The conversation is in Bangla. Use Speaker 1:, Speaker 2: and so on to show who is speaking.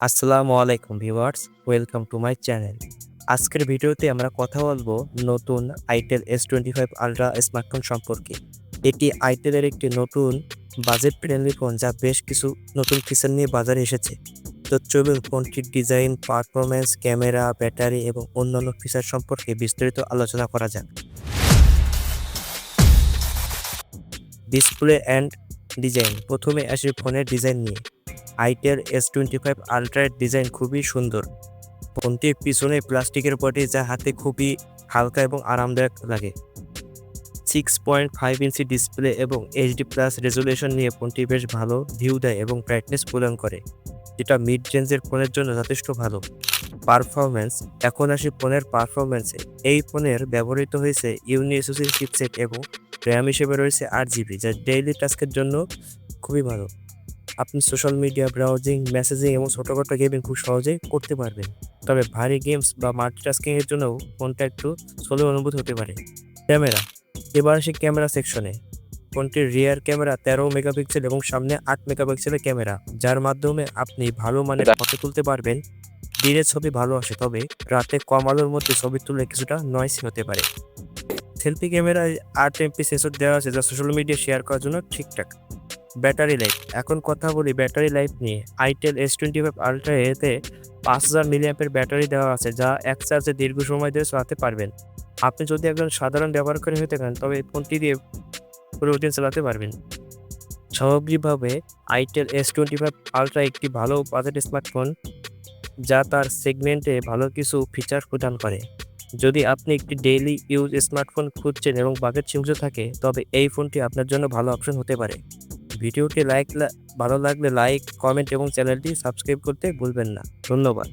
Speaker 1: আসসালামু আলাইকুম viewers, welcome to my channel. আজকের ভিডিওতে আমরা কথা বলবো নতুন আইটেল S25 আলট্রা স্মার্টফোন সম্পর্কে। এটি আইটেলের একটি নতুন বাজেট ফ্রেন্ডলি ফোন যা বেশ কিছু নতুন ফিচার নিয়ে বাজারে এসেছে। তো চলুন ফোনটির ডিজাইন, পারফরম্যান্স, ক্যামেরা, ব্যাটারি এবং অন্যান্য ফিচার সম্পর্কে বিস্তারিত আলোচনা করা যাক। Display and design. প্রথমে আসি ফোনের ডিজাইন নিয়ে। আইটেল S25 আলট্রার ডিজাইন খুবই সুন্দর। ফোনটির পিছনে প্লাস্টিকের বডি যা হাতে খুবই হালকা এবং আরামদায়ক লাগে। 6.5 ইঞ্চি ডিসপ্লে এবং HD প্লাস রেজুলেশন নিয়ে ফোনটি বেশ ভালো ভিউ দেয় এবং ব্রাইটনেস প্রদান করে, যেটা মিড রেঞ্জের ফোনের জন্য যথেষ্ট ভালো। পারফরম্যান্স। এখন আসি ফোনের পারফরম্যান্সে। এই ফোনের ব্যবহৃত হয়েছে ইউনিএসওসি চিপসেট এবং র্যাম হিসেবে রয়েছে 8 GB, যা ডেইলি টাস্কের জন্য খুবই ভালো। আপনি সোশ্যাল মিডিয়া ব্রাউজিং, মেসেজিং এবং ছোটোখাটো গেমিং খুব সহজেই করতে পারবেন। তবে ভারী গেমস বা মাল্টিটাস্কিংয়ের জন্যও ফোনটা একটু স্লো অনুভূতি হতে পারে। ক্যামেরা। এবার আসি ক্যামেরা সেকশনে। ফোনটির রিয়ার ক্যামেরা 13 মেগাপিক্সেল এবং সামনে 8 মেগাপিক্সেলের ক্যামেরা, যার মাধ্যমে আপনি ভালো মানের ফটো তুলতে পারবেন। দিনে ছবি ভালো আসে, তবে রাতে কম আলোর মধ্যে ছবি তুললে কিছুটা নয়েসি হতে পারে। সেলফি ক্যামেরায় 8 MP সেন্সর দেওয়া আছে, যা সোশ্যাল মিডিয়া শেয়ার করার জন্য ঠিকঠাক। Battery life. এখন কথা বলি ব্যাটারি লাইফ নিয়ে। আইটেল S25 আলট্রা এতে 5000 মিলিঅ্যাম্পের ব্যাটারি দেওয়া আছে, যা এক চার্জে দীর্ঘ সময় ধরে চালাতে পারবেন। আপনি যদি একজন সাধারণ ব্যবহারকারী হয়ে থাকেন, তবে এই ফোনটি দিয়ে পুরো দিন চালাতে পারবেন। সামগ্রিকভাবে আইটেল S25 আলট্রা একটি ভালো বাজেট স্মার্টফোন, যা তার সেগমেন্টে ভালো কিছু ফিচার প্রদান করে। যদি আপনি একটি ডেইলি ইউজ স্মার্টফোন খুঁজছেন এবং বাজেট সীমিত থাকে, তবে এই ফোনটি আপনার জন্য ভালো অপশন হতে পারে। ভিডিওটি ভালো লাগলে লাইক, কমেন্ট এবং চ্যানেলটি সাবস্ক্রাইব করতে ভুলবেন না। ধন্যবাদ।